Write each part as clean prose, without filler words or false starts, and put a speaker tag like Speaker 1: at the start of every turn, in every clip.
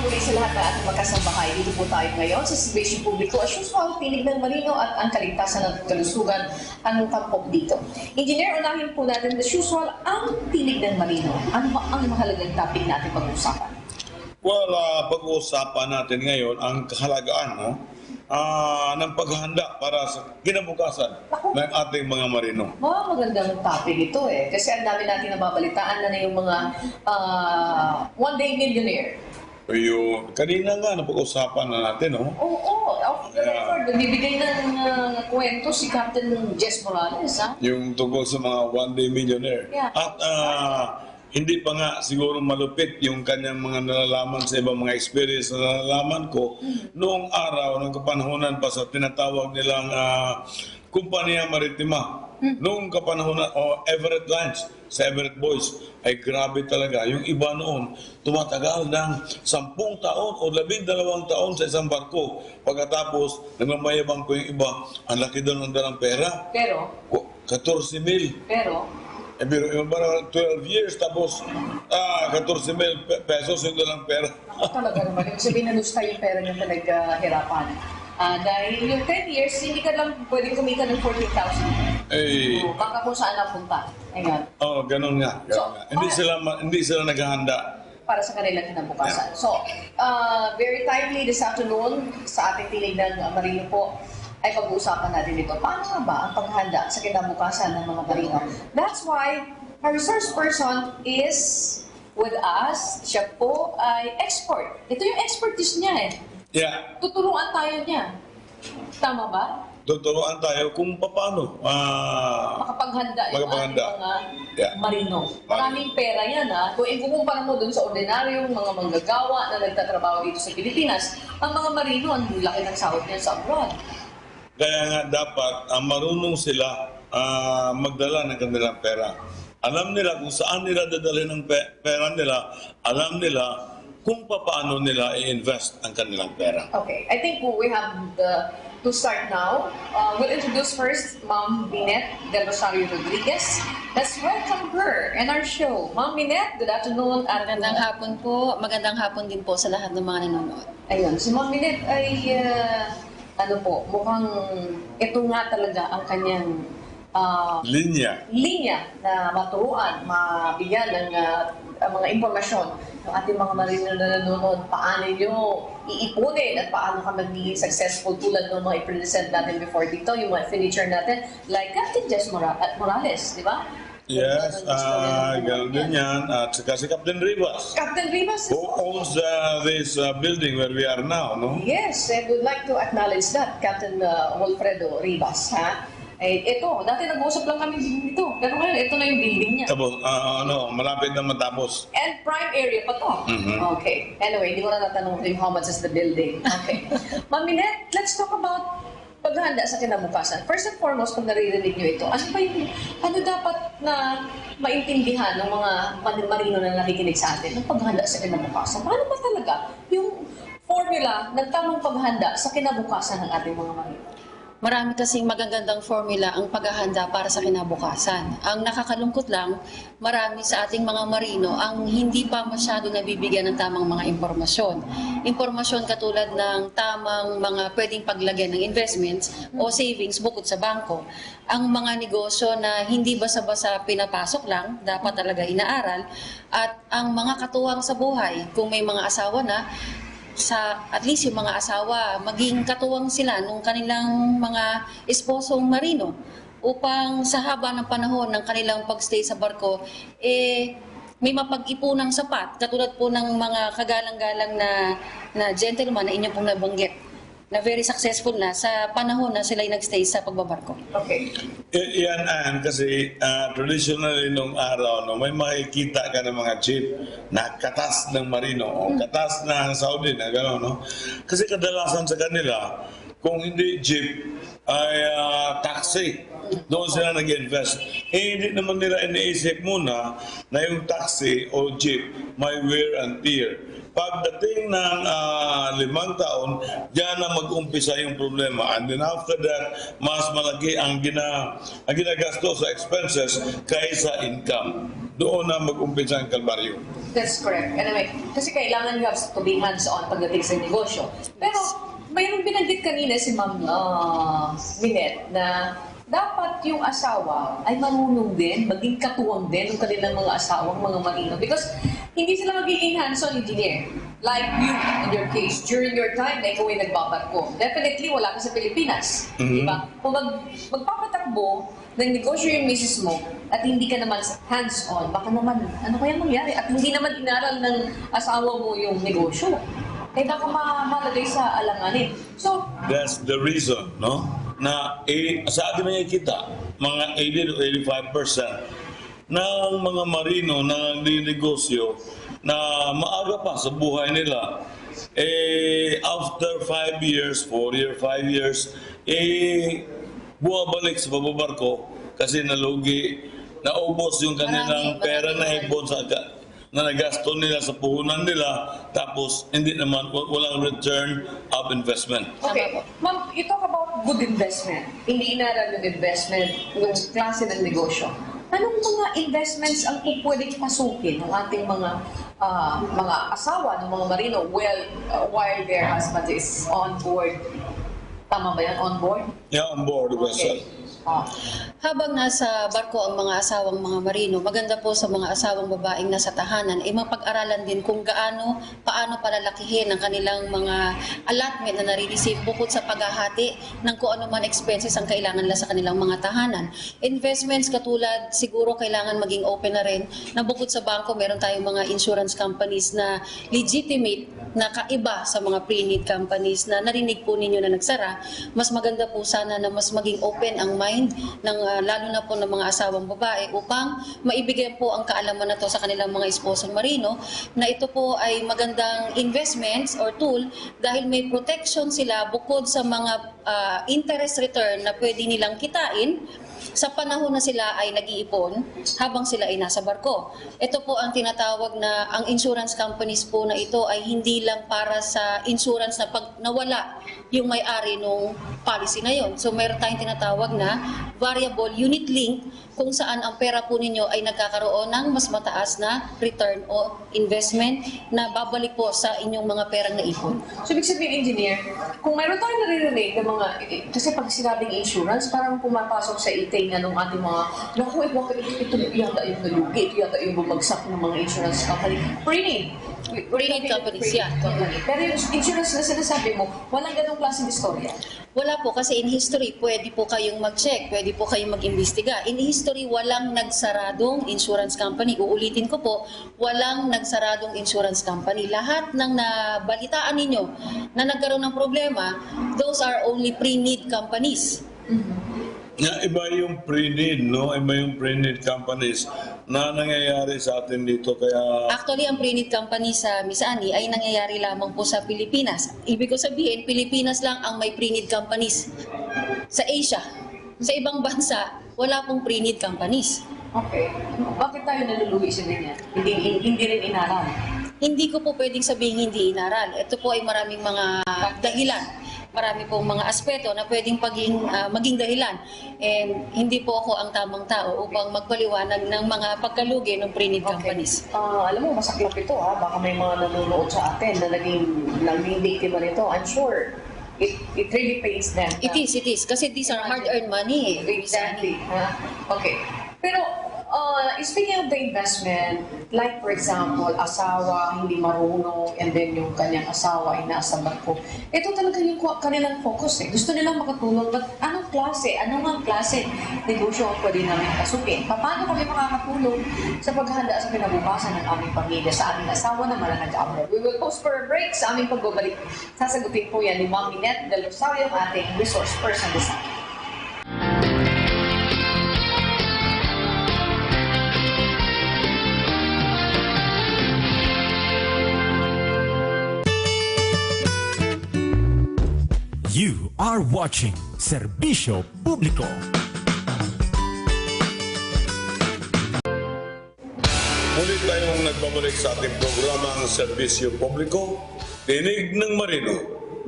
Speaker 1: muli sa lahat ng ating magkasambahay. Dito po tayo ngayon sa Serbisyo Publiko. As usual, tinig ng malino at ang kaligtasan ng kalusugan ang tampok dito. Engineer, unahin po natin as usual ang tinig ng malino. Ano ba ang mahalagang topic natin pag-uusapan?
Speaker 2: Well, pag-uusapan natin ngayon ang kahalagaan ng paghahanda para sa kinabukasan ng ating mga marino.
Speaker 1: Magandang topic ito eh. Kasi ang dami natin nababalitaan na yung mga one-day millionaire.
Speaker 2: Yung kanina nga napag-usapan na natin, no?
Speaker 1: Oo, off the record. Bibigay ng kwento si Captain Jess Morales, ha?
Speaker 2: Yung tungkol sa mga one-day millionaire.
Speaker 1: Yeah.
Speaker 2: At hindi pa nga siguro malupit yung kanyang mga nalalaman sa ibang mga experience na nalalaman ko noong araw ng kapanahonan pa sa tinatawag nilang kumpanya maritima. Noong kapanahonan Everett Lines sa Everett Boys ay grabe talaga. Yung iba noon tumatagal ng 10 taon o 12 taon sa isang barko. Pagkatapos nagmamayabang ko yung iba, ang laki doon ng dalang pera.
Speaker 1: Pero?
Speaker 2: 14,000.
Speaker 1: Pero?
Speaker 2: Pero yung parang 12 years tapos 14,000 pesos yung dalang pera.
Speaker 1: Talaga naman. Ibig sabihin na lusta yung pera niyo pinaghirapan. Dahil yung 10 years, hindi ka lang pwedeng kumita ng 40,000.
Speaker 2: Eh,
Speaker 1: Baka kung saan napunta. Ayan.
Speaker 2: ganun nga.
Speaker 1: So,
Speaker 2: Hindi sila naghahanda.
Speaker 1: Para sa kanilang kinabukasan. So, very timely this afternoon sa ating tinig ng marino po ay pag-uusapan natin ito. Paano nga ba ang paghahanda sa kinabukasan ng mga marino? That's why our resource person is with us. Siya po ay expert. Ito yung expertise niya eh.
Speaker 2: Yeah.
Speaker 1: Tuturuan tayo niya. Tama ba?
Speaker 2: Tuturuan tayo kung paano
Speaker 1: Makapaghanda yung
Speaker 2: Makapaghanda.
Speaker 1: ating mga
Speaker 2: Yeah.
Speaker 1: marino. Maraming pera yan ha. Kung ikukumpara mo dun sa ordinaryong mga manggagawa na nagtatrabaho dito sa Pilipinas, ang mga marino, ang laki ng sahod niya sa abroad.
Speaker 2: Kaya nga dapat marunong sila magdala ng kanilang pera. Alam nila kung saan nila dadalhin ng pera nila. Alam nila kung paano nila i-invest ang kanilang pera.
Speaker 1: Okay, I think we have to start now. We'll introduce first Ma'am Minette Del Rosario Rodriguez. Let's welcome her in our show. Ma'am Minette, good afternoon.
Speaker 3: Magandang hapon po. Magandang hapon din po sa lahat ng mga nanonood.
Speaker 1: Ayun, si Ma'am Minette ay mukhang ito nga talaga ang kanyang linya na maturuan, mabigyan ng mga impormasyon ng ating mga marino na nanonood, paano nyo iipunin at paano ka magiging successful tulad ng mga i-present natin before dito, yung mga furniture natin, like Captain Jess Morales, di ba?
Speaker 2: Yes, gano'n din yan. At saka si Captain Rivas.
Speaker 1: Captain Rivas
Speaker 2: Who owns this building where we are now, no?
Speaker 1: Yes, and would like to acknowledge that, Captain Wilfredo Rivas, ha? Ito, dati nag-uusap lang kami dito. Pero ngayon, ito na yung building niya.
Speaker 2: Tapos, malapit na matapos.
Speaker 1: And prime area pa to. Okay. Anyway, hindi ko na natanong yung how much is the building. Okay. Ma'am Minette, let's talk about paghahanda sa kinabukasan. First and foremost, pag naririnig nyo ito, ano dapat na maintindihan ng mga marino na nakikinig sa atin ng paghahanda sa kinabukasan? Paano ba talaga yung formula ng tamang paghahanda sa kinabukasan ng ating mga marino?
Speaker 3: Marami kasing magagandang formula ang paghahanda para sa kinabukasan. Ang nakakalungkot lang, marami sa ating mga marino ang hindi pa masyado nabibigyan ng tamang mga impormasyon. Impormasyon katulad ng tamang mga pwedeng paglagyan ng investments o savings bukod sa bangko. Ang mga negosyo na hindi basa-basa pinapasok lang, dapat talaga inaaral. At ang mga katuwang sa buhay, kung may mga asawa na, at least yung mga asawa, maging katuwang sila nung kanilang mga esposong marino upang sa haba ng panahon ng kanilang pagstay sa barko, may mapag-ipunang sapat, katulad po ng mga kagalang-galang na gentleman na inyong pong nabanggit, na very successful na sa panahon na sila'y nagstay sa pagbabarko.
Speaker 1: Okay.
Speaker 2: Yan, kasi traditionally nung araw, may makikita ka ng mga jeep na katas ng marino o katas ng Saudi na gano'n, no? Kasi kadalasan sa kanila, kung hindi jeep, ay taxi. Doon sila nag-invest. Hindi naman nila iniisip muna na yung taxi o jeep may wear and tear. Pagdating ng 5 taon, diyan na mag-umpisa yung problema. And then after that, mas malaki ang ginagasto sa expenses kaysa income. doon na mag-umpisa ang kalbaryo.
Speaker 1: That's correct. Anyway, kasi kailangan you have to be hands-on pagdating sa negosyo. Pero mayroong binanggit kanina si Ma'am Minette na dapat yung asawa ay marunong din, maging katuwang din ng kanilang mga asawang mga marino. Because hindi sila magiging hands-on engineer. Like you, in your case, during your time na ikaw ay nagbabarko. Definitely, wala ka sa Pilipinas. Di ba? Kung magpapatakbo ng negosyo yung misis mo at hindi ka naman hands-on, baka naman, ano kaya mangyari? At hindi naman inaral ng asawa mo yung negosyo. Eh baka malagay sa alanganin. So,
Speaker 2: that's the reason, no? Na sa atin nakikita, mga 80 to 85% ng mga marino na negosyo na maaga pa sa buhay nila, after 5 years, 4 years, 5 years, buwabalik sa pababarko kasi nalugi, naubos yung kanilang pera na ipon na nagasto nila sa puhunan nila, tapos hindi naman, walang return of investment.
Speaker 1: okay. Ma'am, you talk about good investment. Hindi inaral yung investment, yung klase ng negosyo. Anong mga investments ang pwedeng pasukin ng ating mga asawa, ng mga marino, while their husband is on board? Tama ba yan? On board?
Speaker 2: Yeah, on board vessel.
Speaker 3: Habang nasa barko ang mga asawang mga marino, maganda po sa mga asawang babaeng nasa tahanan, mapag-aralan din kung paano palalakihin ang kanilang mga allotment na nare-receive bukod sa paghahati ng kung ano man expenses ang kailangan nila sa kanilang mga tahanan. Investments katulad, siguro kailangan maging open na rin na bukod sa bangko, meron tayong mga insurance companies na legitimate na kaiba sa mga pre-need companies na narinig po ninyo na nagsara. Mas maganda po sana na mas maging open ang mind ng lalo na po ng mga asawang babae upang maibigay po ang kaalaman na to sa kanilang mga esposong marino na ito po ay magandang investments or tool dahil may protection sila bukod sa mga interest return na pwede nilang kitain sa panahon na sila ay nag-iipon habang sila ay nasa barko. Ito po ang tinatawag na ang insurance companies po na ito ay hindi lang para sa insurance na pag nawala yung may-ari nung policy na yon. So meron tayong tinatawag na variable unit link kung saan ang pera po ninyo ay nagkakaroon ng mas mataas na return o investment na babalik po sa inyong mga perang naipon.
Speaker 1: So, ibig sabihin, engineer, kung mayroon tayong naririnig ng mga, kasi pag sinabing insurance, parang pumapasok sa itinga ng ating mga, naku, ito yata yung nalugi, ito yata yung bumagsak ng mga insurance company.
Speaker 3: Pre-need companies, yeah.
Speaker 1: Pero yung insurance na sinasabi mo, walang ganong klaseng istorya.
Speaker 3: Wala po kasi in history, pwede po kayong mag-check, pwede po kayong mag-imbestiga. In history, walang nagsaradong insurance company. Uulitin ko po, walang nagsaradong insurance company. Lahat ng nabalitaan ninyo na nagkaroon ng problema, those are only pre-need companies.
Speaker 2: Iba yung pre-need, no? Iba yung pre-need companies na nangyayari sa atin dito. Kaya
Speaker 3: Actually, ang pre-need company sa Miss Annie ay nangyayari lamang po sa Pilipinas. Ibig ko sabihin, Pilipinas lang ang may pre-need companies. Sa Asia, sa ibang bansa, wala pong pre-need companies.
Speaker 1: Okay. Bakit tayo naluluwi sa ganyan? Hindi rin inaral.
Speaker 3: Hindi ko po pwedeng sabihin hindi inaral. Ito po ay maraming mga dahilan. Marami pong mga aspeto na pwedeng maging dahilan. And hindi po ako ang tamang tao upang magpaliwanag ng mga pagkalugi ng pre-need companies.
Speaker 1: Alam mo, masaklap ito ha. Baka may mga nanonood sa atin na naging biktima nito. I'm sure it really pains them.
Speaker 3: It is. Kasi these are hard-earned money.
Speaker 1: Exactly. Okay. Pero, speaking of the investment, like for example, asawa, hindi marunong, and then yung kanyang asawa ay nasa barko. Ito talaga yung kanilang focus eh. Gusto nilang makatulong, but anong klase negosyo ang pwede namin pasukin? Paano kami makakatulong sa paghahanda sa kinabukasan ng aming pamilya, sa aming asawa na nag-abroad? We will pause for a break sa aming pagbabalik. Sasagutin po yan ni Ma'am Minette Del Rosario, ating resource person this time.
Speaker 4: You are watching Serbisyo Publiko.
Speaker 2: muli tayong nagbabalik sa ating programang Serbisyo Publiko, Tinig ng Marino.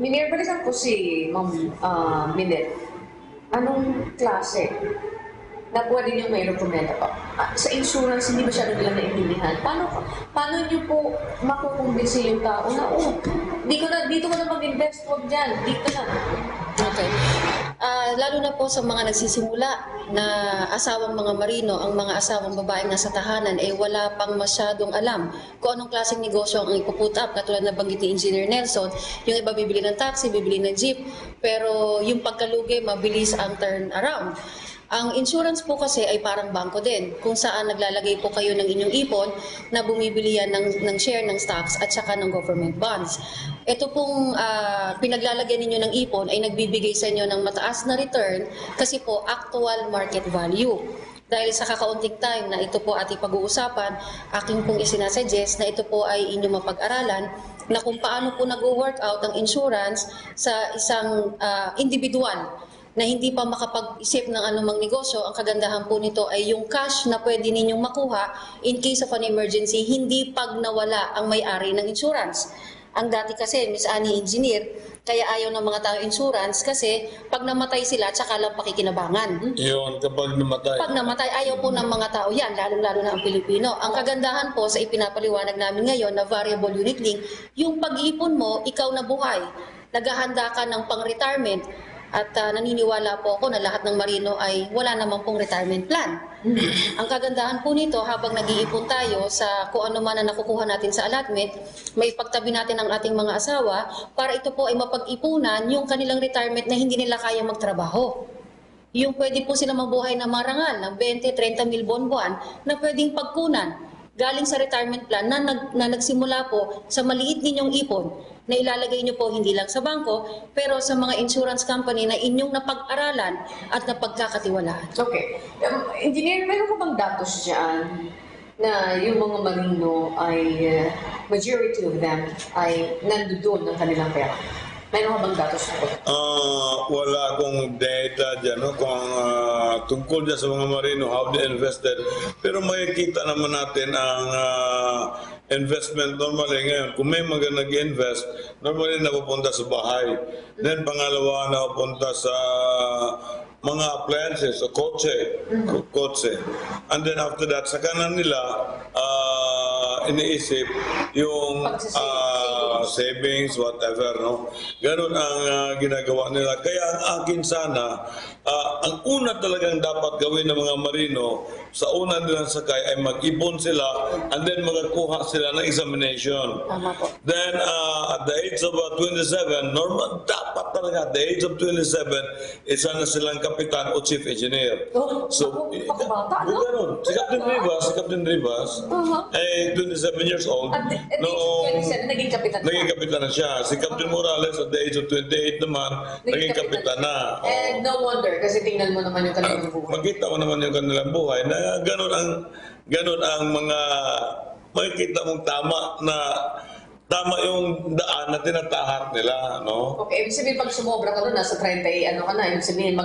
Speaker 1: Minir, balikan ko si Ma'am Minette. Anong klase na pwede nyo may rekomenda pa. Sa insurance, hindi masyado nila naintindihan. Paano nyo po makukumbinsi yung tao na, dito ko na mag-invest, huwag dyan, dito na.
Speaker 3: Okay. Lalo na po sa mga nagsisimula na asawang mga marino, ang mga asawang babaeng nasa tahanan ay wala pang masyadong alam kung anong klaseng negosyo ang ipuput up. Katulad na banggit ni Engineer Nelson, yung iba bibili ng taxi, bibili ng jeep, pero yung pagkalugi, mabilis ang turn around. Ang insurance po kasi ay parang bangko din, kung saan naglalagay po kayo ng inyong ipon na bumibili yan ng share ng stocks at saka ng government bonds. Ito pong pinaglalagyan ninyo ng ipon ay nagbibigay sa inyo ng mataas na return kasi po actual market value. Dahil sa kakaunting time na ito po ating pag-uusapan, aking pong isinasuggest na ito po ay inyong mapag-aralan na kung paano po nag-workout ang insurance sa isang individual na hindi pa makapag-isip ng anumang negosyo. Ang kagandahan po nito ay yung cash na pwede ninyong makuha in case of an emergency, hindi pag nawala ang may-ari ng insurance. Ang dati kasi, Miss Annie, engineer, kaya ayaw ng mga tao insurance kasi pag namatay sila, tsaka lang pakikinabangan.
Speaker 2: Yun, kapag namatay.
Speaker 3: Pag namatay, ayaw po ng mga tao yan, lalong-lalo na ang Pilipino. Ang kagandahan po sa ipinapaliwanag namin ngayon na variable unit link, yung pag-iipon mo, ikaw na buhay. Naghahanda ka ng pang-retirement. At naniniwala po ako na lahat ng marino ay wala naman pong retirement plan. Ang kagandahan po nito, habang nag-iipon tayo sa kung ano man na nakukuha natin sa allotment, may pagtabi natin ang ating mga asawa para ito po ay mapag-ipunan yung kanilang retirement na hindi nila kaya magtrabaho. Yung pwede po sila mabuhay na marangal ng 20-30 mil buwan-buwan na pwedeng pagkunan galing sa retirement plan na nagsimula po sa maliit ninyong ipon na ilalagay nyo po hindi lang sa bangko, pero sa mga insurance company na inyong napag-aralan at napagkakatiwalaan.
Speaker 1: Okay. Engineer, meron ko bang datos dyan na yung mga marino ay majority of them ay nandoon ng kanilang pera? Meron ka bang datos po?
Speaker 2: Wala akong data dyan, no? Kung tungkol dyan sa mga marino, how they invested. Pero makikita naman natin ang investment normally ngayon. Kung may mga nag-invest, normally napupunta sa bahay. Then pangalawa, napupunta sa mga appliances, so kotse. And then after that, sa kanan nila, iniisip yung savings, whatever, no? Ganun ang ginagawa nila. Kaya ang akin sana, ang una talagang dapat gawin ng mga marino, sa una nilang sakay ay mag-ipon sila and then magakuha sila ng examination. Then at the age of 27, normal, dapat talaga at the age of 27, isa na silang kapitan o chief engineer. So, ganun. Si Captain Rivas, ay 27 years old.
Speaker 1: At the age of 27, naging kapitan na.
Speaker 2: Naging kapitan na siya. Si Captain Morales at the age of 28 naman, naging kapitan na.
Speaker 1: And no wonder, kasi tingnan mo naman yung kanilang buhay.
Speaker 2: Makita mo naman yung kanilang buhay na ganun ang mga makikita mong tama yung daan na tinatahak nila, no?
Speaker 1: Okay, ibig sabihin pag sumobra ka doon, nasa 30, ano ka na, ibig sabihin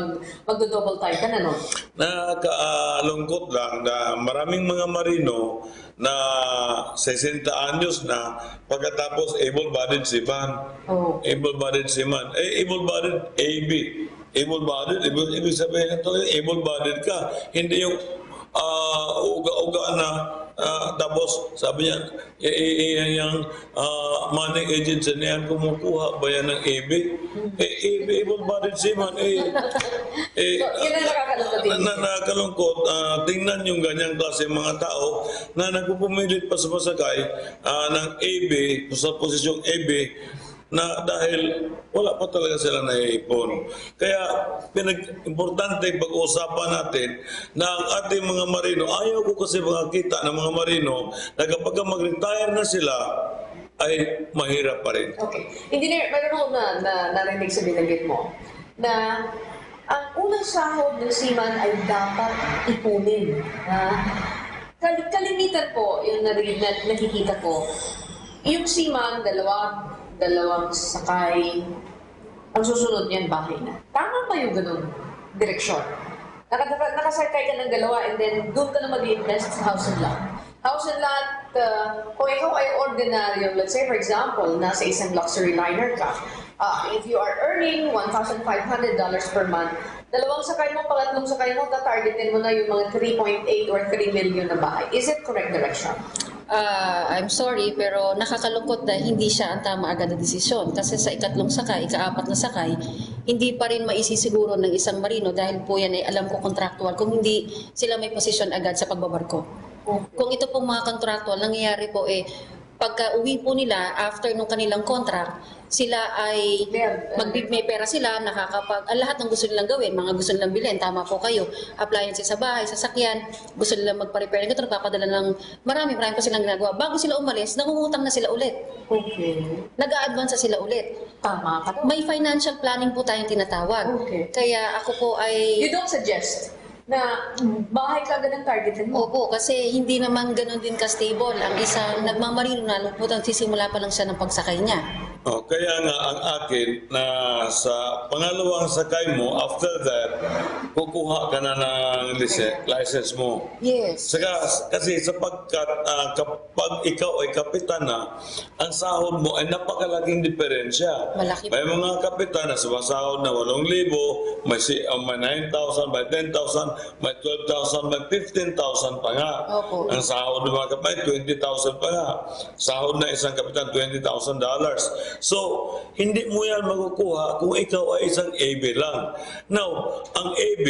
Speaker 1: magdo-double time ka na, no?
Speaker 2: Nakalungkot lang na maraming mga marino na 60 anyos na pagkatapos able-bodied seaman.
Speaker 1: Oh.
Speaker 2: Able-bodied seaman. Able-bodied AB. Able-bodied, ibig sabihin ito, able-bodied ka. Hindi yung uga-uga na tapos sabi niya yung money agency na yan kumukuha ba yan ng AB? Able-bodied seaman
Speaker 1: So, yun ang nakakalungkot din.
Speaker 2: Nakakalungkot. Tingnan yung ganyang klase mga tao na nagpupumilit pa sa pasakay ng AB sa posisyong AB na dahil wala pa talaga sila naiipon. Kaya importante pag-uusapan natin na ang ating mga marino, ayaw ko kasi makakita ng mga marino na kapag mag-retire na sila, ay mahirap pa rin.
Speaker 1: Okay. Engineer, meron ako na narinig sa binanggit mo na ang unang sahod ng seaman ay dapat ipunin. Kalimitan po, yung nakikita ko, yung seaman, dalawang sakay, ang susunod niyan bahay na. Tama ba yung ganun direksyon? Nakasakay ka ng dalawa and then doon ka na mag-invest sa house and lot. House and lot, kung ikaw ay ordinaryo, let's say for example, nasa isang luxury liner ka, if you are earning $1,500 per month, Dalawang sakay mo, pangatlong sakay mo, tatargetin mo na yung mga 3.8 or 3 million na bahay. Is it correct direction?
Speaker 3: I'm sorry, pero nakakalungkot na hindi siya ang tama agad na desisyon. Kasi sa ikatlong sakay, ikaapat na sakay, hindi pa rin maisisiguro ng isang marino dahil po yan ay alam ko contractual kung hindi sila may posisyon agad sa pagbabarko. Kung ito pong mga contractual, nangyayari po pagka uwi po nila after nung kanilang contract, sila ay may pera sila, lahat ng gusto nilang gawin, mga gusto nilang bilhin, tama po kayo, appliances sa bahay, sasakyan, gusto nilang magpa-repair ng ito, papadala ng marami pa silang ginagawa. Bago sila umalis, nangungutang na sila ulit.
Speaker 1: Okay.
Speaker 3: Nag-a-advance na sila ulit.
Speaker 1: Tama ka.
Speaker 3: May financial planning po tayong tinatawag.
Speaker 1: Okay.
Speaker 3: Kaya ako po ay...
Speaker 1: You don't suggest na bahay ka agad ang targetin mo?
Speaker 3: Opo, kasi hindi naman ganun din ka-stable. Ang isang nagmamarino na po, sisimula pa lang siya ng pagsakay niya.
Speaker 2: Kaya nga ang akin na sa pangalawang sakay mo, after that, kukuha ka na ng license mo.
Speaker 3: Yes.
Speaker 2: Kasi sapagkat kapag ikaw ay kapitan na, ang sahod mo ay napakalaking diferensya.
Speaker 3: Malaki.
Speaker 2: May mga kapitan na sumasahod na 8,000, may 9,000, may 10,000, may 12,000, may 15,000 pa nga.
Speaker 3: Opo.
Speaker 2: Ang sahod ng mga kapitan, 20,000 pa nga. Sahod na isang kapitan, $20,000. So, hindi mo yan makukuha kung ikaw ay isang AB lang. Now, ang AB,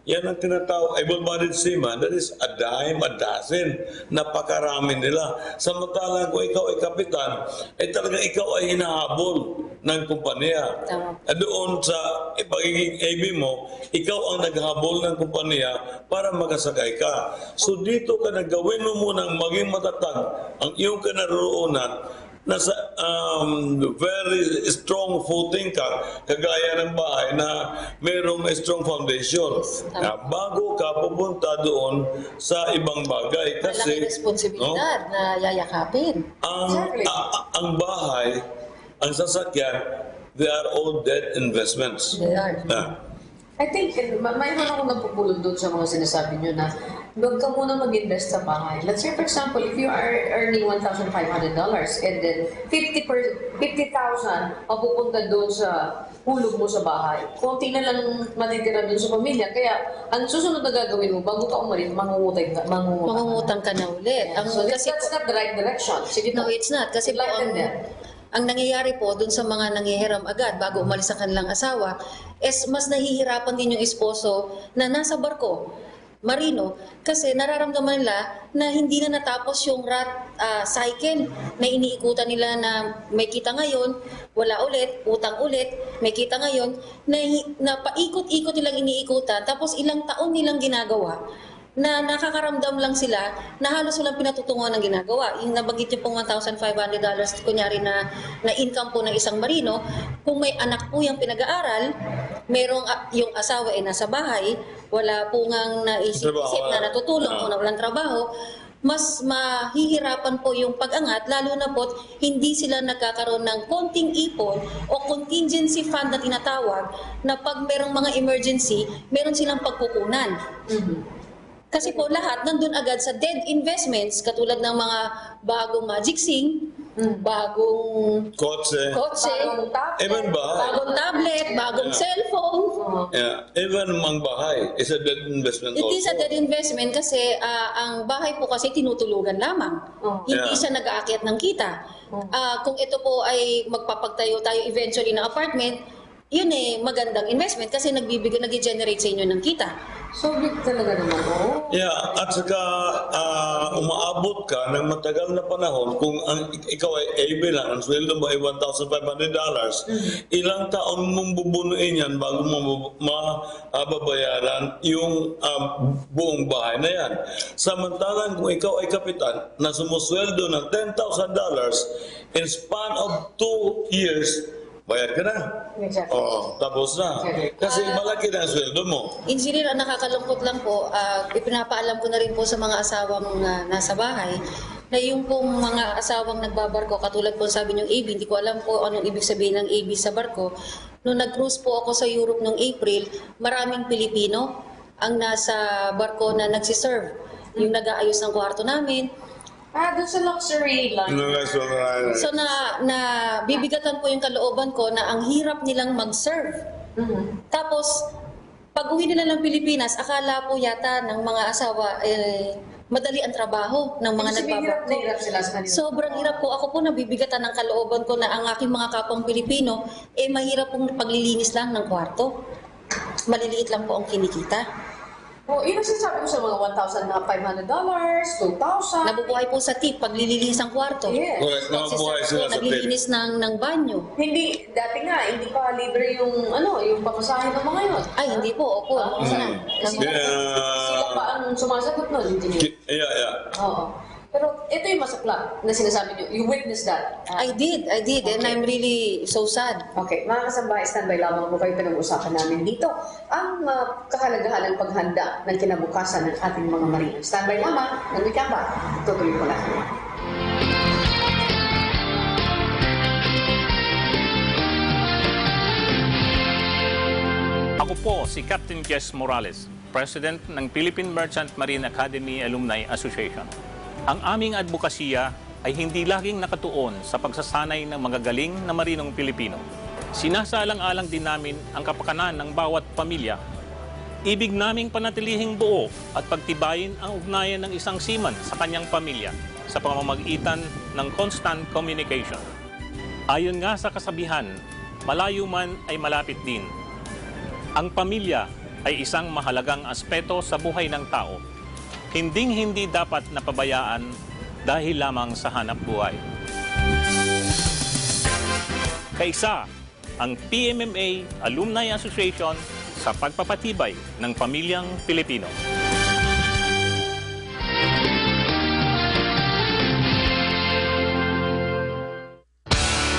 Speaker 2: yan ang tinatawag, able-bodied seaman, that is a dime a dozen. Napakarami nila. Samantalang kung ikaw ay kapitan, ay talagang ikaw ay hinahabol ng kumpanya.
Speaker 3: Tama.
Speaker 2: At doon sa pagiging AB mo, ikaw ang naghabol ng kumpanya para makasakay ka. So dito ka nagawin mo munang maging matatag ang iyong kinaroroonan, nasa very strong footing ka, kagaya ng bahay na mayroong strong foundation. Na bago ka pupunta doon sa ibang bagay. Kasi
Speaker 3: Malaking responsibilidad na yayakapin.
Speaker 2: ang bahay, ang sasakyan, they are all debt investments.
Speaker 3: They are.
Speaker 1: I think, mayroon ako napupulot doon sa mga sinasabi nyo na huwag ka muna mag-invest sa bahay. Let's say, for example, if you are earning $1,500 and then 50,000 mapupunta doon sa hulog mo sa bahay, konti na lang matitira doon sa pamilya. Kaya, ang susunod na gagawin mo, bago ka umalis,
Speaker 3: Mangungutang ka na ulit.
Speaker 1: So, that's not the right direction. Sige,
Speaker 3: No, it's not. Kasi po ang nangyayari po dun sa mga nanghihiram agad bago umalis sa kanilang asawa is mas nahihirapan din yung esposo na nasa barko, marino, kasi nararamdaman nila na hindi na natapos yung rat cycle na iniikutan nila na may kita ngayon, wala ulit, utang ulit, may kita ngayon, na paikot-ikot nilang iniikutan, tapos ilang taon nilang ginagawa na nakakaramdam lang sila na halos walang pinatutunguhan ng ginagawa. Yung nabanggit niyo pong $1,500, kunyari na income po ng isang marino, kung may anak po yung pinag-aaral, merong yung asawa ay nasa bahay, wala po ngang naisip-isip na natutulong o na walang trabaho, mas mahihirapan po yung pag-angat, lalo na po hindi sila nagkakaroon ng konting ipon o contingency fund na tinatawag na pag merong mga emergency, meron silang pagkukunan. Kasi po lahat nandun agad sa dead investments, katulad ng mga bagong Magic Sing, bagong
Speaker 2: kotse, even bahay.
Speaker 3: bagong tablet, bagong cellphone.
Speaker 2: Even mang bahay is a dead investment
Speaker 3: It
Speaker 2: also.
Speaker 3: is a dead investment kasi ang bahay po kasi tinutulugan lamang. Hindi siya nag-aakyat ng kita. Kung ito po ay magpapagtayo tayo eventually ng apartment, yun magandang investment kasi nag-generate sa inyo ng kita.
Speaker 1: So, big talaga naman.
Speaker 2: At saka umaabot ka ng matagal na panahon kung ikaw ay AB lang, ang sweldo mo ay $1,500, ilang taon mong bubunuin yan bago mo mababayaran yung buong bahay na yan. Samantalang kung ikaw ay kapitan na sumusweldo ng $10,000 in span of 2 years, bayad ka na.
Speaker 1: Exactly.
Speaker 2: Tapos na. Kasi malaki na ang sweldo mo.
Speaker 3: Engineer, ang nakakalungkot lang po, ipinapaalam ko na rin po sa mga asawang nasa bahay na yung pong mga asawang nagbabarko, katulad po sabi niyong AB, hindi ko alam po anong ibig sabihin ng AB sa barko. Nung nag-cruise po ako sa Europe noong April, maraming Pilipino ang nasa barko na nagsiserve. Yung nag-aayos ng kwarto namin.
Speaker 1: Doon sa luxury line.
Speaker 3: So na bibigatan po yung kalooban ko na ang hirap nilang mag-serve. Tapos, Pag-uwi nila ng Pilipinas, akala po yata ng mga asawa, madali ang trabaho ng mga
Speaker 1: Kasi may hirap na
Speaker 3: nagbabarko.
Speaker 1: hirap sila sa kanila.
Speaker 3: Sobrang hirap po. Ako po nabibigatan ng kalooban ko na ang aking mga kapwang Pilipino, mahirap pong paglilinis lang ng kwarto. Maliliit lang po ang kinikita.
Speaker 1: Oh, yun ang sinasabi ko sa mga $1,500, $2,000.
Speaker 3: Nabubuhay po sa tip, paglilinis ng kwarto.
Speaker 1: Yes.
Speaker 2: Correct, nabubuhay sila sa tip.
Speaker 3: Naglilinis ng banyo.
Speaker 1: Hindi, dati nga, hindi pa libre yung pamasahe ng mga yun.
Speaker 3: Ay, hindi po. Opo.
Speaker 1: Sila pa ang sumasagot nun, engineer.
Speaker 2: Yeah.
Speaker 1: Oo. Pero ito yung masaklap na sinasabi niyo. You witnessed that.
Speaker 3: I did. And I'm really so sad.
Speaker 1: Okay, mga kasambahay, standby lamang po kayo, pinag-uusapan namin dito ang kahalagahan ng paghanda ng kinabukasan ng ating mga marino. Standby lamang, nang wikamba, tutuloy ko lang.
Speaker 5: Ako po si Captain Jess Morales, President ng Philippine Merchant Marine Academy Alumni Association. Ang aming advokasya ay hindi laging nakatuon sa pagsasanay ng magagaling na marinong Pilipino. Sinasaalang-alang din namin ang kapakanan ng bawat pamilya. Ibig naming panatilihing buo at pagtibayin ang ugnayan ng isang seaman sa kanyang pamilya sa pamamagitan ng constant communication. Ayon nga sa kasabihan, malayo man ay malapit din. Ang pamilya ay isang mahalagang aspeto sa buhay ng tao. Hinding-hindi dapat napabayaan dahil lamang sa hanap buhay. Kaisa ang PMMA Alumni Association sa pagpapatibay ng pamilyang Pilipino.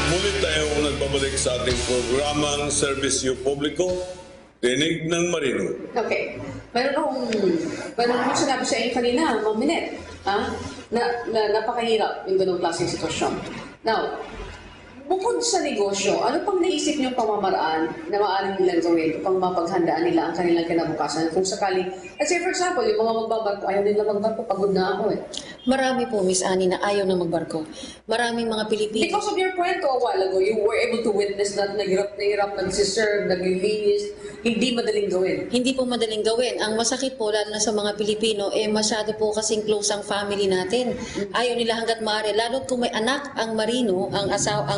Speaker 2: Muli tayong nagbabalik sa ating programang Serbisyo Publiko, Tinig ng Marino.
Speaker 1: Okay. Meron akong sinabi sa inyo kanina, Ma'am Minette, na napakahirap yung ganung klaseng sitwasyon. Now, bukod sa negosyo, ano pang naisip niyong pamamaraan na maaaring nilang gawin upang mapaghandaan nila ang kanilang kinabukasan? Kung sakaling, let's say for example, yung mga magbabarko, ayaw nila magbarko, pagod na ako eh.
Speaker 3: Marami po, Miss Annie, na ayaw na magbarko. Maraming mga Pilipino.
Speaker 1: Because of your kwento a while ago, you were able to witness na hirap, nagsiserve, naglilinis, hindi madaling gawin.
Speaker 3: Hindi po madaling gawin. Ang masakit po, lalo na sa mga Pilipino, masyado po kasing close ang family natin. Ayaw nila hanggat maaari. Lalo kung may anak ang marino, ang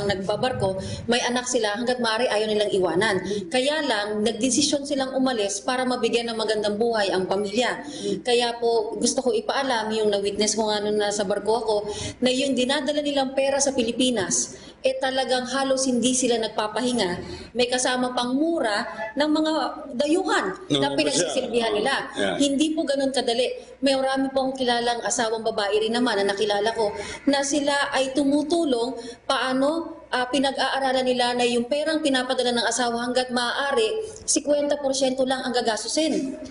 Speaker 3: nagbabarko, may anak sila, hanggat maaari ayaw nilang iwanan. Kaya lang, nagdesisyon silang umalis para mabigyan ng magandang buhay ang pamilya. Kaya po, gusto ko ipaalam yung na-witness ko nga nung nasa barko ako, na yung dinadala nilang pera sa Pilipinas, talagang halos hindi sila nagpapahinga. May kasama pang mura ng mga dayuhan na pinagsisilbihan nila.
Speaker 2: Yeah.
Speaker 3: Hindi po ganun kadali. May marami pong kilalang asawang babae rin naman na nakilala ko na sila ay tumutulong paano pinag-aaralan nila na yung perang pinapadala ng asawa hanggat maaari, 50% lang ang gagastusin.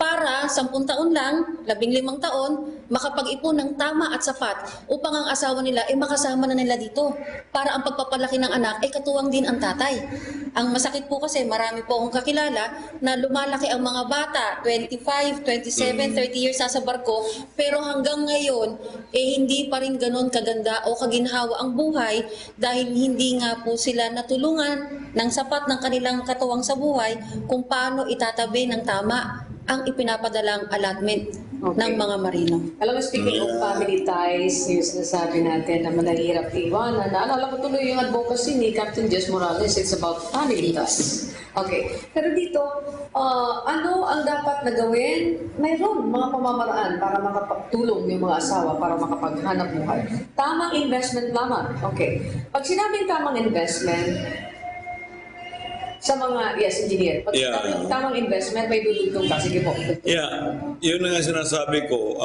Speaker 3: Para 10 taon lang, 15 taon, makapag-ipon ng tama at sapat upang ang asawa nila ay makasama na nila dito. Para ang pagpapalaki ng anak ay katuwang din ang tatay. Ang masakit po kasi marami po akong kakilala na lumalaki ang mga bata, 25, 27, 30 years sa barko, pero hanggang ngayon, hindi pa rin ganun kaganda o kaginhawa ang buhay dahil hindi nga po sila natulungan ng sapat ng kanilang katuwang sa buhay kung paano itatabi ng tama ang ipinapadalang allotment ng mga marino.
Speaker 1: Alam mo, speaking of family ties, yung sinasabi natin na mahirap iwanan, naalala ko tuloy yung advocacy ni Captain Jess Morales, it's about family ties. Okay. Pero dito, ano ang dapat na gawin? Mayroon mga pamamaraan para makapagtulong yung mga asawa para makapaghanap buhay. Tamang investment lamang. Okay. Pag sinabing tamang investment, sa mga, yes, engineer. Pag sinabing tamang investment, may dudugtong ka. Sige po.
Speaker 2: Yeah, yun na nga sinasabi ko.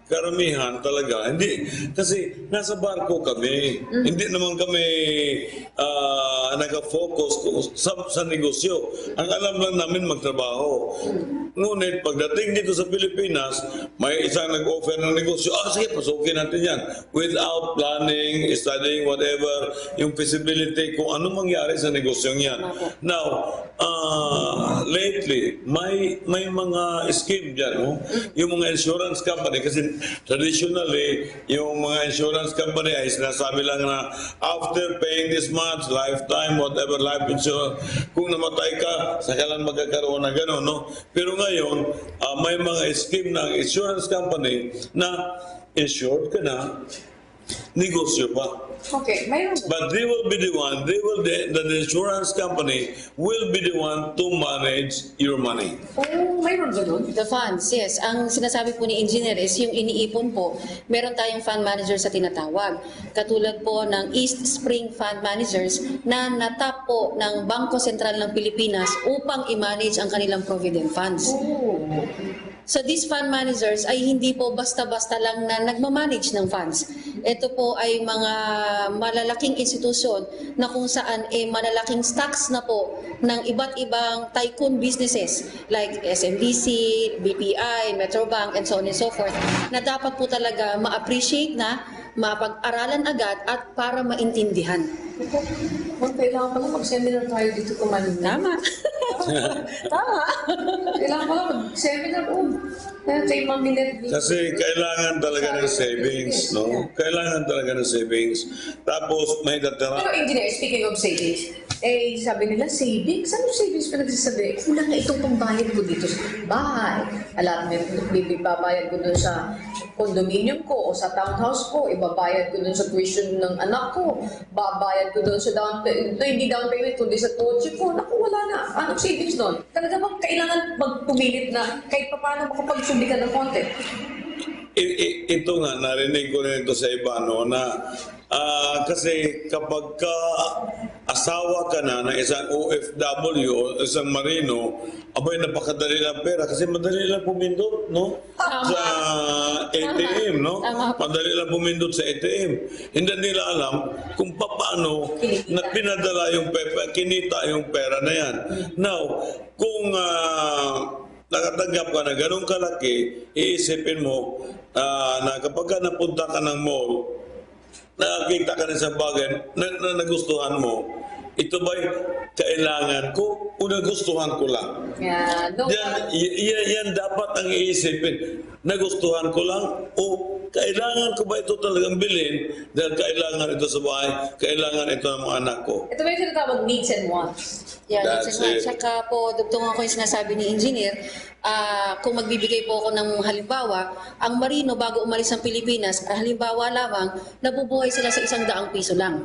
Speaker 2: Karamihan talaga. Hindi, kasi nasa barko kami. Hindi naman kami nag-focus sa negosyo. Ang alam lang namin magtrabaho. Ngunit pagdating dito sa Pilipinas, may isang nag-offer ng negosyo. Sige, pasukin natin yan. Without planning, studying, whatever, yung feasibility, kung ano mangyari sa negosyong yan.
Speaker 3: Tama po.
Speaker 2: Now, lately, may mga scheme dyan, no? Yung mga insurance company, kasi traditionally, yung mga insurance company ay sinasabi lang na after paying this much, lifetime, whatever life insurance, kung namatay ka, saka lang magkakaroon na gano'n, no? Pero ngayon, may mga scheme ng insurance company na insured ka na, negosyo pa.
Speaker 1: Okay, mayroon ba?
Speaker 2: But they will be the one, the insurance company will be the one to manage your money.
Speaker 1: Oh, mayroon ganun?
Speaker 3: The funds, yes. Ang sinasabi po ni Engineer is yung iniipon po, meron tayong fund manager sa tinatawag. Katulad po ng East Spring Fund Managers na natap po ng Bangko Sentral ng Pilipinas upang i-manage ang kanilang provident funds.
Speaker 1: Oh.
Speaker 3: So these fund managers ay hindi po basta-basta lang na nagmamanage ng funds. Ito po ay mga malalaking institusyon na kung saan malalaking stocks na po ng iba't ibang tycoon businesses like SMBC, BPI, Metrobank, and so on and so forth na dapat po talaga ma-appreciate na, mapag-aralan agad at para maintindihan.
Speaker 1: Kung kailangan pala mag-seminar tayo dito kung
Speaker 3: Tama.
Speaker 1: Tama. Kailangan pala mag-seminar po. Kay Ma'am Minette.
Speaker 2: Kasi kailangan talaga ng savings, no? Kailangan talaga ng savings. Tapos may
Speaker 1: Pero
Speaker 2: datira.
Speaker 1: engineer, speaking of savings, sabi nila savings? Ano savings pa nagsasabi? Kulang nga itong pambayad ko dito sa bahay. Alam mo, babayad ko dun sa condominium ko o sa townhouse ko, ibabayad ko dun sa tuition ng anak ko, babayad ko dun sa hindi down payment, kundi sa kotse ko. Naku, wala na. Anong savings doon? Talaga bang kailangan magpumilit na kahit pa paano makapagsubi ka ng konti?
Speaker 2: Ito nga, narinig ko rin ito sa iba, no, na kasi kapag ka asawa ka na ng isang OFW o isang marino, abay napakadali lang pera kasi madali lang pumindot, no? Sa ATM, no? Madali lang pumindot sa ATM. Hindi nila alam kung paano na pinadala yung pera, kinita yung pera na yan. Now, kung nakatanggap ka na ganun kalaki, iisipin mo na kapag ka napunta ka ng mall, nakakita ka rin sa bagay na nagustuhan mo, ito ba'y kailangan ko o nagustuhan ko lang?
Speaker 1: Yeah, no.
Speaker 2: Yan dapat ang iisipin. Nagustuhan ko lang o kailangan ko ba ito talagang bilhin dahil kailangan ito sa bahay, kailangan ito ng mga anak ko.
Speaker 1: Ito ba yung tinatawag needs and wants?
Speaker 3: Yeah,
Speaker 2: That's
Speaker 3: that's it.
Speaker 2: it.
Speaker 3: Saka po, dugtungan ko yung sinasabi ni Engineer, kung magbibigay po ako ng halimbawa, ang marino bago umalis ng Pilipinas, halimbawa lamang, nabubuhay sila sa 100 piso lang.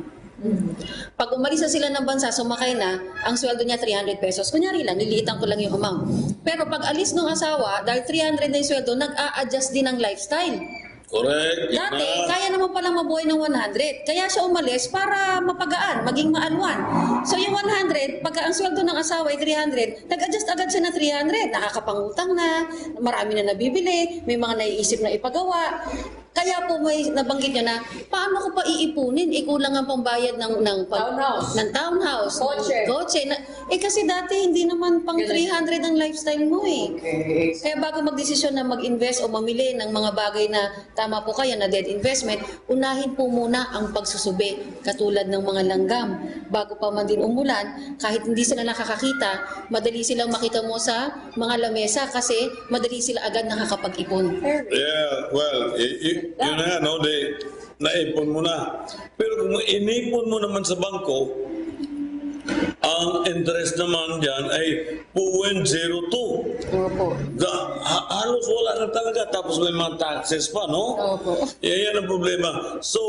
Speaker 3: Pag umalis na sila ng bansa, sumakay na, ang sweldo niya 300 pesos. Kunyari lang, niliitan ko lang yung amount. Pero pag alis ng asawa, dahil 300 na yung sweldo, nag-a-adjust din ang lifestyle.
Speaker 2: Correct.
Speaker 3: Dati, kaya naman palang mabuhay ng 100. Kaya siya umalis para mapagaan, maging maalwan. So yung 100, pagka ang sweldo ng asawa ay 300, nag-adjust agad siya na 300. Nakakapangutang na, marami na nabibili, may mga naiisip na ipagawa. Kaya po may nabanggit niya na, paano ko pa iipunin? Kulang ang pambayad
Speaker 1: Townhouse.
Speaker 3: ng townhouse.
Speaker 1: Kotse.
Speaker 3: Kasi dati hindi naman pang 300 ang lifestyle mo eh.
Speaker 1: Okay.
Speaker 3: Kaya bago magdesisyon na mag-invest o mamili ng mga bagay na tama po kayo na dead investment, unahin po muna ang pagsusubi. Katulad ng mga langgam. Bago pa man din umulan, kahit hindi sila nakakakita, madali silang makita mo sa mga lamesa kasi madali sila agad nakakapag-ipon.
Speaker 2: Yeah, well, yun na nga, no? Naipon mo na. Pero kung inipon mo naman sa bangko, ang interest naman dyan ay 0.02.
Speaker 3: Opo.
Speaker 2: Halos wala na talaga. Tapos may mga taxes pa, no?
Speaker 3: Opo.
Speaker 2: Yan ang problema. So,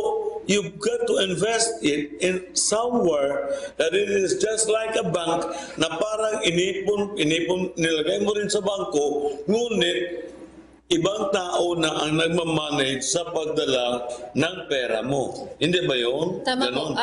Speaker 2: you've got to invest it in somewhere that it is just like a bank na parang inipon, nilagay mo rin sa bangko, ngunit ibang tao na ang nagmamanage sa pagdala ng pera mo. Hindi ba yun?
Speaker 3: Tama
Speaker 2: Ganon.
Speaker 3: po.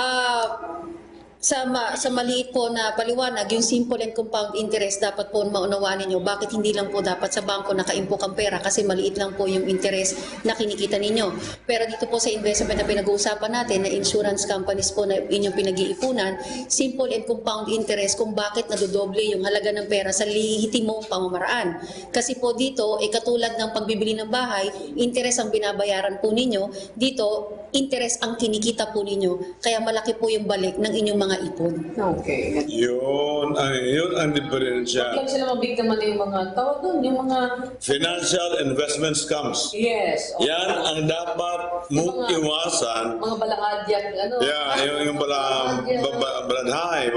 Speaker 3: Sa maliit po na paliwanag, yung simple and compound interest, dapat po maunawaan ninyo bakit hindi lang po dapat sa bangko nakaimpok ang pera kasi maliit lang po yung interest na kinikita ninyo. Pero dito po sa investment na pinag-uusapan natin na insurance companies po na inyong pinag-iipunan, simple and compound interest kung bakit nadodoble yung halaga ng pera sa lehitimong pamamaraan. Kasi po dito, katulad ng pagbibili ng bahay, interest ang binabayaran po ninyo. Dito, interest ang kinikita po ninyo. Kaya malaki po yung balik ng inyong mga mga ipon.
Speaker 1: Okay.
Speaker 2: Yun ang diferensya.
Speaker 1: Huwag lang sila mabigtaman yung mga tawag doon, yung mga...
Speaker 2: Financial investment scams.
Speaker 1: Yes. Okay.
Speaker 2: Yan ang dapat mong iwasan.
Speaker 1: Mga balaadyan, ano?
Speaker 2: Yeah, yung baladhay,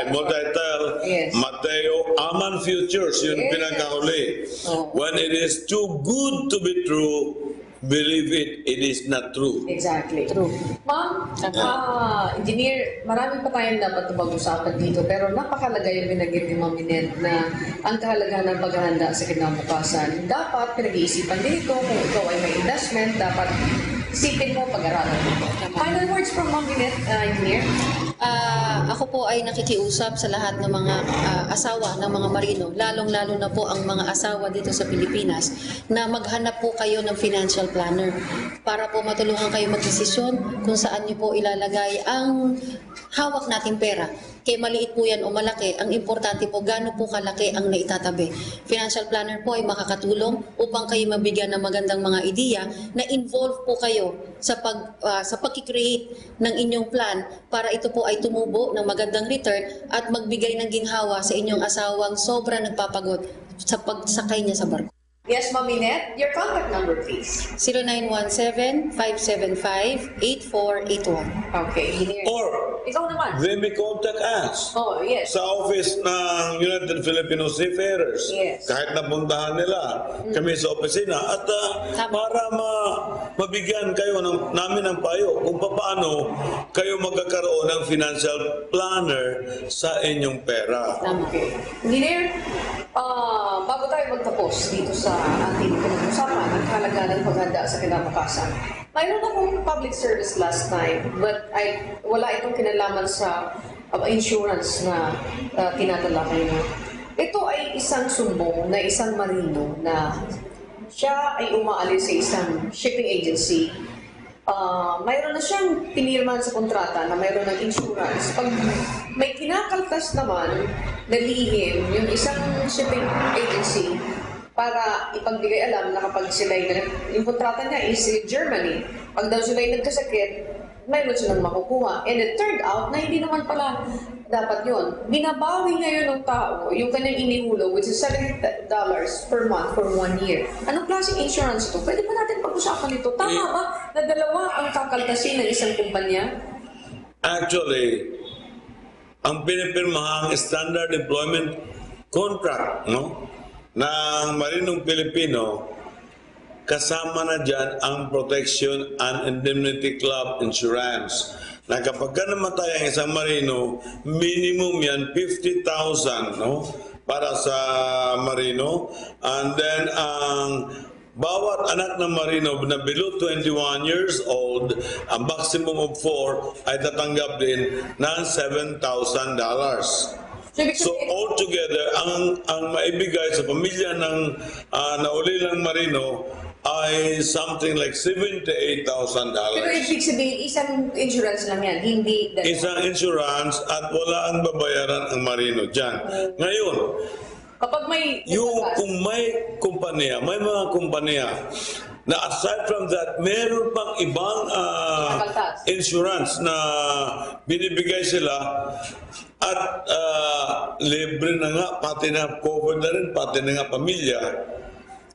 Speaker 2: Multitel,
Speaker 1: Yes.
Speaker 2: Mateo, Aman Futures, yun
Speaker 1: Yes.
Speaker 2: pinakahuli.
Speaker 1: Oh.
Speaker 2: When it is too good to be true, believe it is not true.
Speaker 1: Exactly.
Speaker 3: True.
Speaker 1: Ma'am, engineer, marami pa tayong dapat pag-usapan dito, pero napakalaga yung binanggit ni Ma'am Minette na ang kahalagahan ng paghahanda sa kinabukasan. Dapat pinag-iisipan din ito kung ikaw ay may investment, dapat isipin mo pag-aralan mo. Final words from Ma'am Minette, engineer?
Speaker 3: Ako po ay nakikiusap sa lahat ng mga asawa ng mga marino, lalong-lalo na po ang mga asawa dito sa Pilipinas, na maghanap po kayo ng financial planner para po matulungan kayo magdesisyon kung saan niyo po ilalagay ang hawak nating pera. Kaya maliit po yan o malaki, ang importante po gaano po kalaki ang naitatabi. Financial planner po ay makakatulong upang kayo mabigyan ng magandang mga ideya na involve po kayo sa pag-create ng inyong plan para ito po ay tumubo ng magandang return at magbigay ng ginhawa sa inyong asawang sobra nagpapagod sa pagsakay niya sa barko.
Speaker 1: Yes, Ma'am Minette, your contact number, please.
Speaker 3: 0917-575-8481.
Speaker 1: Okay, engineer.
Speaker 2: Or,
Speaker 1: Ikaw naman.
Speaker 2: they may contact us
Speaker 1: Oh, yes.
Speaker 2: sa office ng United Filipino Seafarers.
Speaker 1: Yes.
Speaker 2: Kahit napuntahan nila kami sa opisina at para mabigyan kayo namin ng payo kung paano kayo magkakaroon ng financial planner sa inyong pera.
Speaker 1: Okay. Engineer, bago tayo magtapos dito sa ating pinag-usapan, ang kahalaga ng paghanda sa kinabukasan. Mayroon akong public service last time, but wala itong kinalaman sa insurance na tinatalakay na. Ito ay isang sumbong na isang marino na siya ay umaalis sa isang shipping agency. Mayroon na siyang pinirmahan sa kontrata na mayroon ng insurance. Pag may kinakaltas naman na lihim yung isang shipping agency para ipagbigay alam na kapag sila yung kontrata niya is Germany, pag daw sila nagkasakit, mayroon silang makukuha. And it turned out na hindi naman pala dapat yun. Binabawi ngayon ng tao yung kanyang inihulog, which is $70 per month for 1 year. Anong klaseng insurance ito? Pwede ba natin pag-usapan ito? Tama ba na dalawa ang kakaltasin ng isang kumpanya?
Speaker 2: Actually, ang pinipirmahang standard employment contract, no, ng Marinong Pilipino, kasama na dyan ang Protection and Indemnity Club Insurance. Na kapag ka namatay ang isang marino, minimum yan 50,000, no, para sa marino. And then ang bawat anak ng marino na below 21 years old, ang maximum of 4 ay tatanggap din ng $7,000. So altogether, ang maibigay sa pamilya ng naulilang marino ay something like $78,000.
Speaker 1: Pero ibig sabihin, isang insurance lang yan, hindi dalawa.
Speaker 2: Isang insurance at wala ang babayaran ang marino dyan. Ngayon,
Speaker 1: Kapag may...
Speaker 2: kung may kumpanya, may mga kumpanya na aside from that, meron pang ibang insurance na binibigay sila at libre na nga, pati na covered na rin, pati na nga pamilya.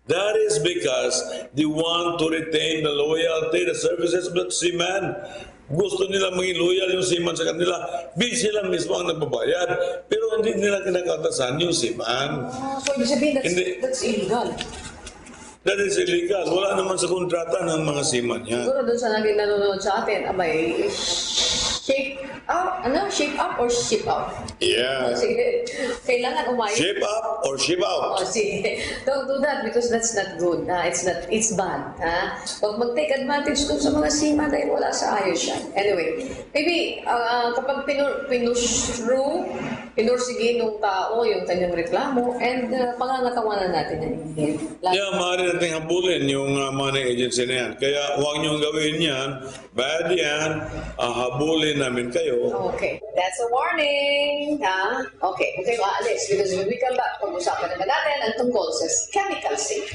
Speaker 2: That is because they want to retain the loyalty, the services of the seaman. Gusto nila maging loyal yung seaman sa kanila. Bill sila mismo ang nagbabayad. Pero hindi nila kinakaltasan yung seaman.
Speaker 1: So ibig sabihin,
Speaker 2: Hindi.
Speaker 1: that's illegal.
Speaker 2: That is illegal. Wala naman sa kontrata ng mga seaman yan.
Speaker 1: Siguro doon sa naging nanonood sa atin, abay, shape up or ship out?
Speaker 2: Yeah.
Speaker 1: Sige, kailangan umayos.
Speaker 2: Ship up or ship out.
Speaker 1: Sige. Don't do that because that's not good. It's bad. Huwag mag-take advantage dun sa mga seaman dahil wala sa ayos yan. Anyway, maybe kapag pinursige nung tao yung kanyang reklamo and pangangatawanan natin yan.
Speaker 2: Yeah, maaari natin habulin yung money agency na yan. Kaya huwag niyong gawin yan. Bad yan. Habulin namin kayo.
Speaker 1: Okay. That's a warning. Okay, aalis. Because when we come back, pag-usapan naman natin ang tungkol sa chemical safety.